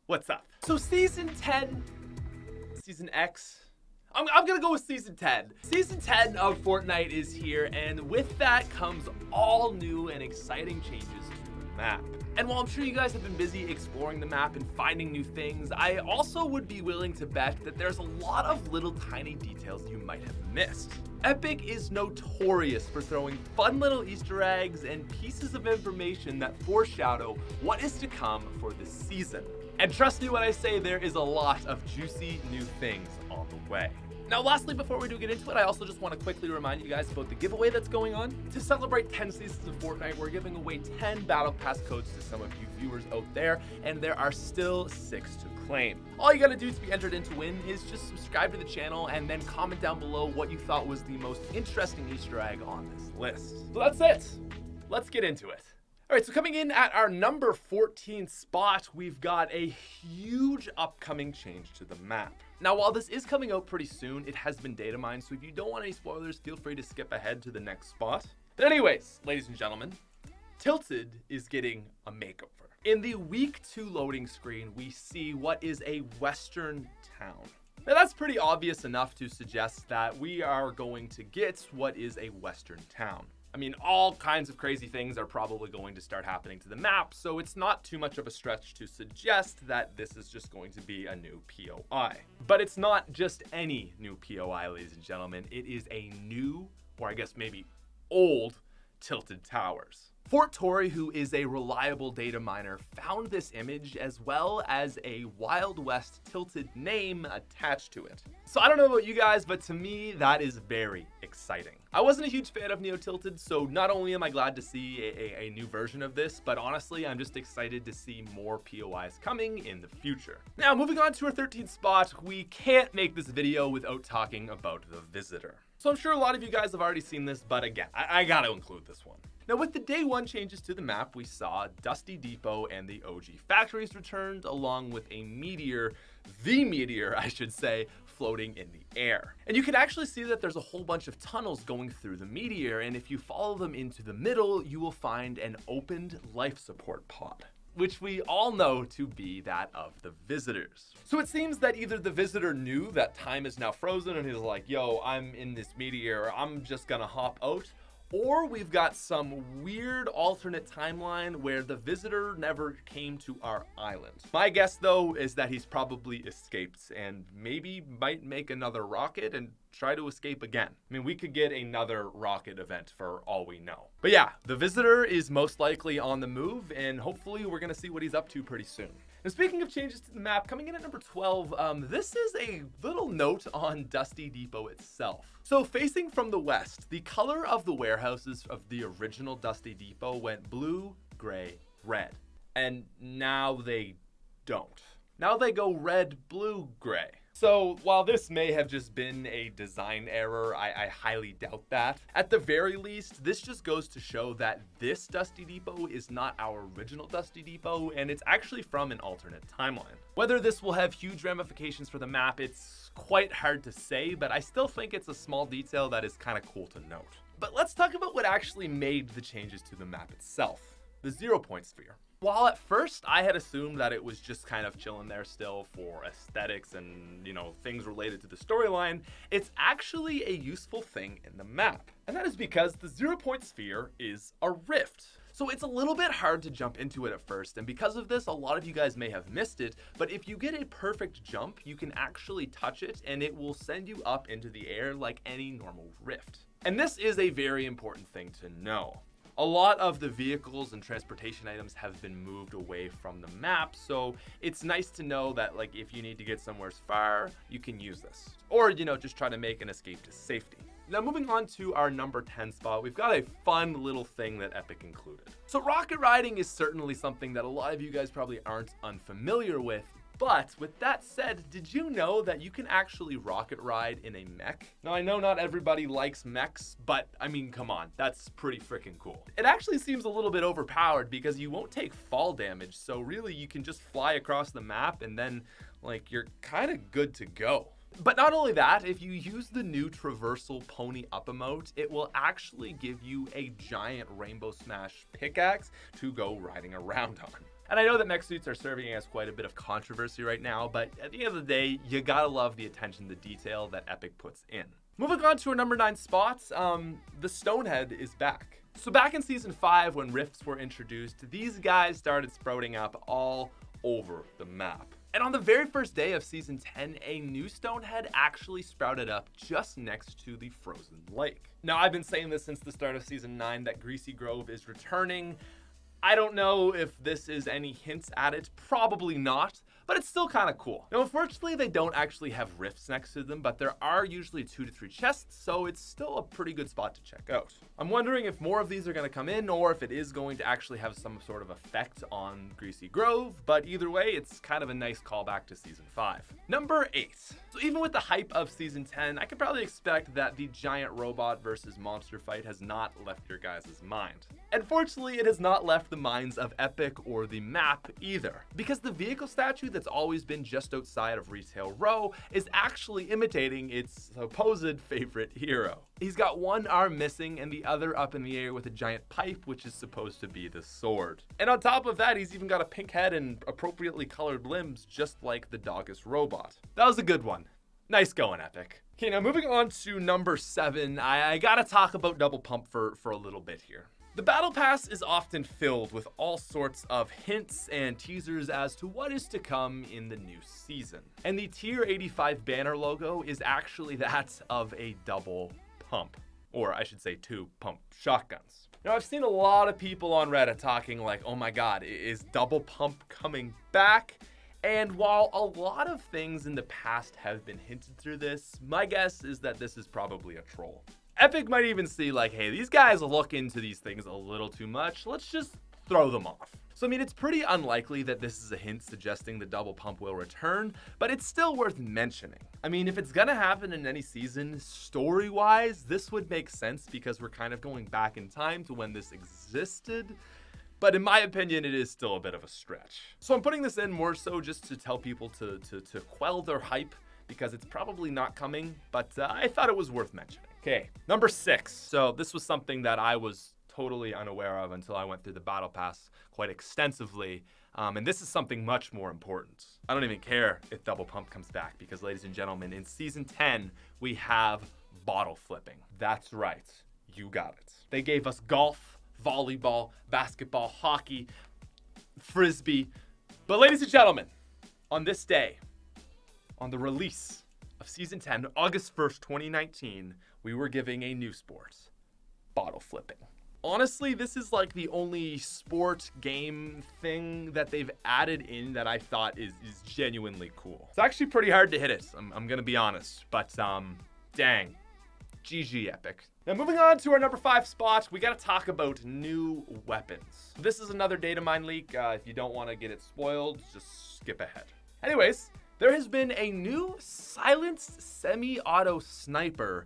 What's up? So season 10, season X, I'm gonna go with season 10. Season 10 of Fortnite is here, and with that comes all new and exciting changes to the map. And while I'm sure you guys have been busy exploring the map and finding new things, I also would be willing to bet that there's a lot of little tiny details you might have missed. Epic is notorious for throwing fun little Easter eggs and pieces of information that foreshadow what is to come for this season. And trust me when I say there is a lot of juicy new things on the way. Now, lastly, before we do get into it, I also just want to quickly remind you guys about the giveaway that's going on. To celebrate 10 seasons of Fortnite, we're giving away 10 Battle Pass codes to some of you viewers out there, and there are still 6 to claim. All you gotta do to be entered in to win is just subscribe to the channel and then comment down below what you thought was the most interesting Easter egg on this list. So that's it. Let's get into it. All right, so coming in at our number 14 spot, we've got a huge upcoming change to the map. Now, while this is coming out pretty soon, it has been data mined, so if you don't want any spoilers, feel free to skip ahead to the next spot. But anyways, ladies and gentlemen, Tilted is getting a makeover. In the week 2 loading screen, we see what is a western town. Now, that's pretty obvious enough to suggest that we are going to get what is a western town. I mean, all kinds of crazy things are probably going to start happening to the map, so it's not too much of a stretch to suggest that this is just going to be a new POI. But it's not just any new POI, ladies and gentlemen. It is a new, or I guess maybe old, Tilted Towers. Fort Tory, who is a reliable data miner, found this image as well as a Wild West Tilted name attached to it. So I don't know about you guys, but to me, that is very exciting. I wasn't a huge fan of Neo Tilted, so not only am I glad to see a new version of this, but honestly, I'm just excited to see more POIs coming in the future. Now, moving on to our 13th spot, we can't make this video without talking about the Visitor. So I'm sure a lot of you guys have already seen this, but again, I gotta include this one. Now, with the day 1 changes to the map, we saw Dusty Depot and the OG factories returned, along with a meteor, the meteor, I should say, floating in the air. And you can actually see that there's a whole bunch of tunnels going through the meteor, and if you follow them into the middle, you will find an opened life support pod, which we all know to be that of the Visitors. So it seems that either the Visitor knew that time is now frozen and he's like, yo, I'm in this meteor, I'm just gonna hop out, or we've got some weird alternate timeline where the Visitor never came to our island. My guess, though, is that he's probably escaped and maybe might make another rocket and try to escape again. I mean, we could get another rocket event for all we know. But yeah, the Visitor is most likely on the move, and hopefully we're gonna see what he's up to pretty soon. Now, speaking of changes to the map, coming in at number 12, this is a little note on Dusty Depot itself. So facing from the west, the color of the warehouses of the original Dusty Depot went blue, gray, red. And now they don't. Now they go red, blue, gray. So while this may have just been a design error, I highly doubt that. At the very least, this just goes to show that this Dusty Depot is not our original Dusty Depot, and it's actually from an alternate timeline. Whether this will have huge ramifications for the map, it's quite hard to say, but I still think it's a small detail that is kind of cool to note. But let's talk about what actually made the changes to the map itself, the 0 point sphere. While at first I had assumed that it was just kind of chilling there still for aesthetics and, things related to the storyline, it's actually a useful thing in the map. And that is because the 0 point sphere is a rift. So it's a little bit hard to jump into it at first, and because of this, a lot of you guys may have missed it, but if you get a perfect jump, you can actually touch it and it will send you up into the air like any normal rift. And this is a very important thing to know. A lot of the vehicles and transportation items have been moved away from the map, so it's nice to know that if you need to get somewhere far, you can use this. Or, just try to make an escape to safety. Now, moving on to our number 10 spot, we've got a fun little thing that Epic included. So rocket riding is certainly something that a lot of you guys probably aren't unfamiliar with. But with that said, did you know that you can actually rocket ride in a mech? Now, I know not everybody likes mechs, but I mean, come on, that's pretty freaking cool. It actually seems a little bit overpowered because you won't take fall damage, so really you can just fly across the map and then, you're kind of good to go. But not only that, if you use the new traversal pony up emote, it will actually give you a giant rainbow smash pickaxe to go riding around on. And I know that mech suits are serving as quite a bit of controversy right now, but at the end of the day, you gotta love the attention to detail that Epic puts in. Moving on to our number 9 spots, the Stonehead is back. So back in Season 5, when rifts were introduced, these guys started sprouting up all over the map. And on the very first day of Season 10, a new Stonehead actually sprouted up just next to the frozen lake. Now, I've been saying this since the start of Season 9 that Greasy Grove is returning. I don't know if this is any hints at it, probably not, but it's still kind of cool. Now, unfortunately, they don't actually have rifts next to them, but there are usually 2 to 3 chests, so it's still a pretty good spot to check out. I'm wondering if more of these are going to come in, or if it is going to actually have some sort of effect on Greasy Grove, but either way, it's kind of a nice callback to Season 5. Number 8. So even with the hype of Season 10, I could probably expect that the giant robot versus monster fight has not left your guys' mind. Unfortunately, it has not left the minds of Epic or the map either, because the vehicle statue that's always been just outside of Retail Row is actually imitating its supposed favorite hero. He's got one arm missing and the other up in the air with a giant pipe, which is supposed to be the sword. And on top of that, he's even got a pink head and appropriately colored limbs, just like the Doggus robot. That was a good one. Nice going, Epic. Okay, now moving on to number 7, I gotta talk about Double Pump for a little bit here. The Battle Pass is often filled with all sorts of hints and teasers as to what is to come in the new season. And the Tier 85 banner logo is actually that of a double pump. Or I should say 2 pump shotguns. Now, I've seen a lot of people on Reddit talking like, oh my god, is double pump coming back? And while a lot of things in the past have been hinted through this, my guess is that this is probably a troll. Epic might even see like, hey, these guys look into these things a little too much. Let's just throw them off. So, I mean, it's pretty unlikely that this is a hint suggesting the double pump will return, but it's still worth mentioning. I mean, if it's gonna happen in any season, story-wise, this would make sense because we're kind of going back in time to when this existed. But in my opinion, it is still a bit of a stretch. So I'm putting this in more so just to tell people to quell their hype, because it's probably not coming, but I thought it was worth mentioning. Okay, number 6. So this was something that I was totally unaware of until I went through the Battle Pass quite extensively. And this is something much more important. I don't even care if Double Pump comes back, because ladies and gentlemen, in Season 10, we have bottle flipping. That's right, you got it. They gave us golf, volleyball, basketball, hockey, frisbee. But ladies and gentlemen, on this day, on the release of Season 10, August 1st, 2019, we were giving a new sport, bottle flipping. Honestly, this is like the only sport game thing that they've added in that I thought is genuinely cool. It's actually pretty hard to hit it, I'm gonna be honest, but dang, GG Epic. Now moving on to our number 5 spot, we gotta talk about new weapons. This is another data mine leak. If you don't wanna get it spoiled, just skip ahead. Anyways, there has been a new silenced semi-auto sniper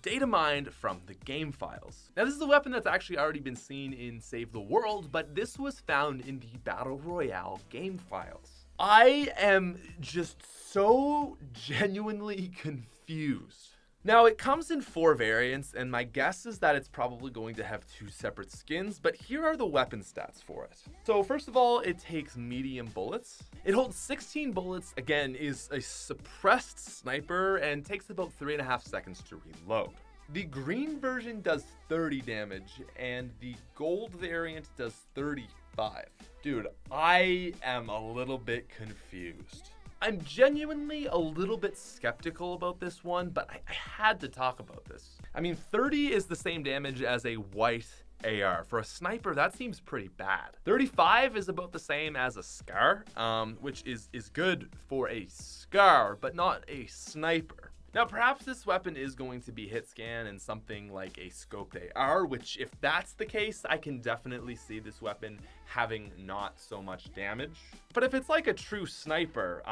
data mined from the game files. Now this is a weapon that's actually already been seen in Save the World, but this was found in the Battle Royale game files. I am just so genuinely confused. Now it comes in 4 variants, and my guess is that it's probably going to have 2 separate skins, but here are the weapon stats for it. So first of all, it takes medium bullets. It holds 16 bullets, again, is a suppressed sniper, and takes about 3.5 seconds to reload. The green version does 30 damage, and the gold variant does 35. Dude, I am a little bit confused. I'm genuinely a little bit skeptical about this one, but I had to talk about this. I mean, 30 is the same damage as a white AR. For a sniper, that seems pretty bad. 35 is about the same as a SCAR, which is good for a SCAR, but not a sniper. Now, perhaps this weapon is going to be hit scan and something like a scoped AR, which if that's the case, I can definitely see this weapon having not so much damage. But if it's like a true sniper,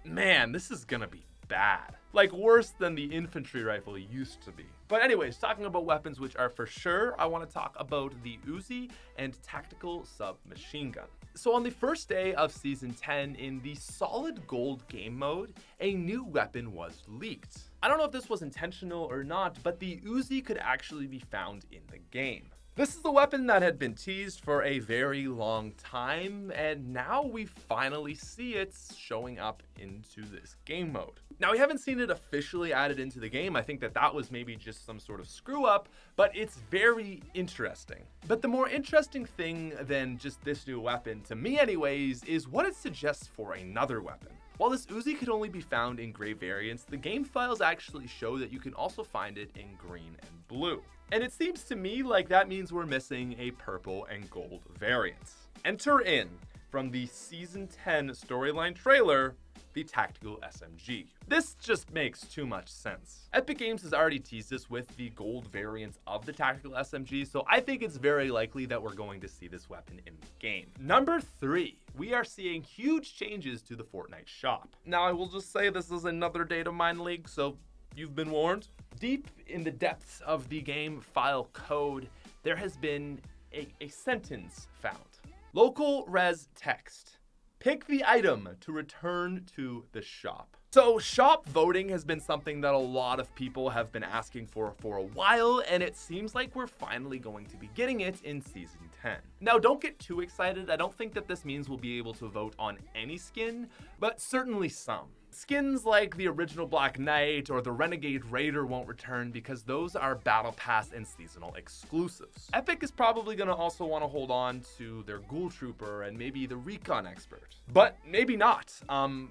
man, this is gonna be bad. Like worse than the infantry rifle used to be. But anyways, talking about weapons which are for sure, I want to talk about the Uzi and tactical submachine gun. So on the first day of Season 10, in the solid gold game mode, a new weapon was leaked. I don't know if this was intentional or not, but the Uzi could actually be found in the game. This is a weapon that had been teased for a very long time, and now we finally see it showing up into this game mode. Now, we haven't seen it officially added into the game. I think that was maybe just some sort of screw up, but it's very interesting. But the more interesting thing than just this new weapon, to me anyways, is what it suggests for another weapon. While this Uzi could only be found in gray variants, the game files actually show that you can also find it in green and blue. And it seems to me like that means we're missing a purple and gold variant. Enter in, from the Season 10 storyline trailer, the tactical SMG. This just makes too much sense. Epic Games has already teased us with the gold variants of the tactical SMG, so I think it's very likely that we're going to see this weapon in the game. Number 3, we are seeing huge changes to the Fortnite shop. Now, I will just say this is another data mine leak, so you've been warned. Deep in the depths of the game file code, there has been a sentence found. Local res text. Pick the item to return to the shop. So shop voting has been something that a lot of people have been asking for a while, and it seems like we're finally going to be getting it in Season 10. Now, don't get too excited. I don't think that this means we'll be able to vote on any skin, but certainly some. Skins like the original Black Knight or the Renegade Raider won't return because those are Battle Pass and seasonal exclusives. Epic is probably going to also want to hold on to their Ghoul Trooper and maybe the Recon Expert, but maybe not.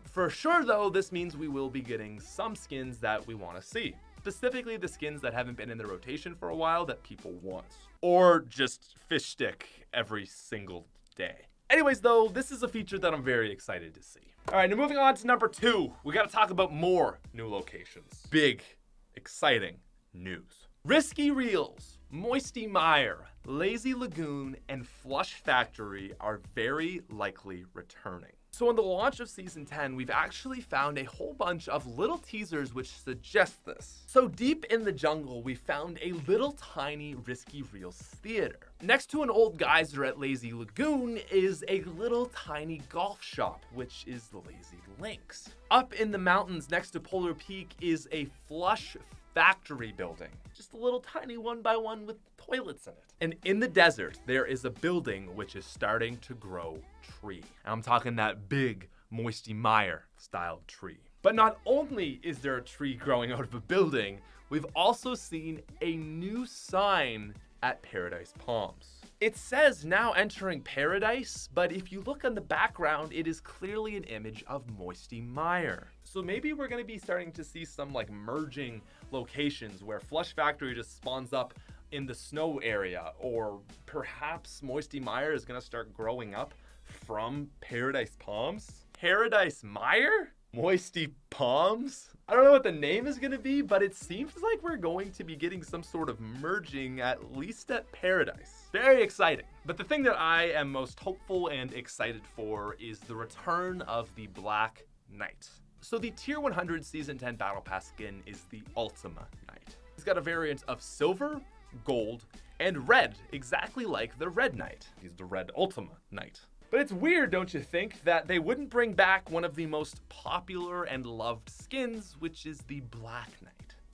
For sure though, this means we will be getting some skins that we want to see. Specifically the skins that haven't been in the rotation for a while that people want. Or just fish stick every single day. Anyways though, this is a feature that I'm very excited to see. All right, now moving on to number 2, we gotta talk about more new locations. Big, exciting news. Risky Reels, Moisty Mire, Lazy Lagoon, and Flush Factory are very likely returning. So in the launch of Season 10, we've actually found a whole bunch of little teasers which suggest this. So deep in the jungle, we found a little tiny Risky Reels theater. Next to an old geyser at Lazy Lagoon is a little tiny golf shop, which is the Lazy Links. Up in the mountains next to Polar Peak is a Flush Factory building. Just a little tiny 1x1 with toilets in it. And in the desert, there is a building which is starting to grow tree. And I'm talking that big Moisty Mire style tree. But not only is there a tree growing out of a building, we've also seen a new sign at Paradise Palms. It says now entering paradise, but if you look on the background, it is clearly an image of Moisty Mire. So maybe we're gonna be starting to see some like merging locations where Flush Factory just spawns up in the snow area, or perhaps Moisty Mire is gonna start growing up from Paradise Palms? Paradise Mire? Moisty Palms? I don't know what the name is gonna be, but it seems like we're going to be getting some sort of merging, at least at Paradise. Very exciting. But the thing that I am most hopeful and excited for is the return of the Black Knight. So the Tier 100 Season 10 Battle Pass skin is the Ultima Knight. He's got a variant of silver, gold, and red, exactly like the Red Knight. He's the Red Ultima Knight. But it's weird, don't you think, that they wouldn't bring back one of the most popular and loved skins, which is the Black Knight.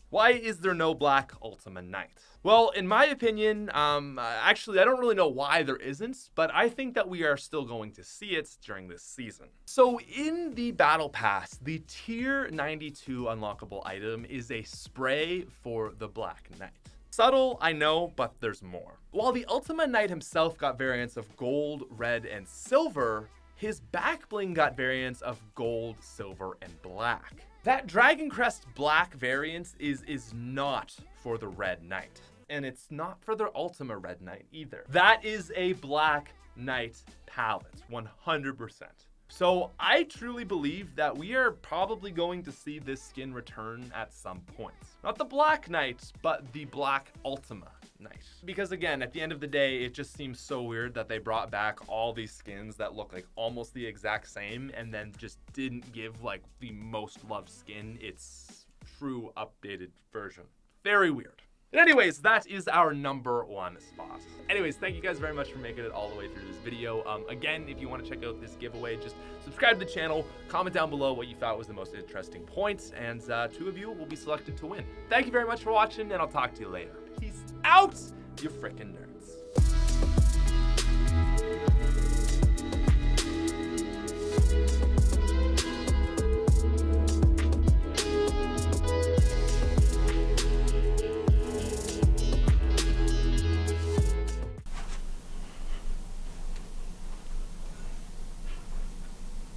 Why is there no Black Ultima Knight? Well, in my opinion, actually, I don't really know why there isn't, but I think that we are still going to see it during this season. So in the Battle Pass, the Tier 92 unlockable item is a spray for the Black Knight. Subtle, I know, but there's more. While the Ultima Knight himself got variants of gold, red, and silver, his back bling got variants of gold, silver, and black. That Dragon Crest black variant is not for the Red Knight, and it's not for the Ultima Red Knight either. That is a Black Knight palette, 100%. So I truly believe that we are probably going to see this skin return at some point. Not the Black Knight, but the Black Ultima Knight. Because again, at the end of the day, it just seems so weird that they brought back all these skins that look like almost the exact same and then just didn't give like the most loved skin its true updated version. Very weird. But anyways, that is our number 1 spot. Anyways, thank you guys very much for making it all the way through this video. Again, if you want to check out this giveaway, just subscribe to the channel, comment down below what you thought was the most interesting points, and 2 of you will be selected to win. Thank you very much for watching, and I'll talk to you later. Peace out, you frickin' nerd.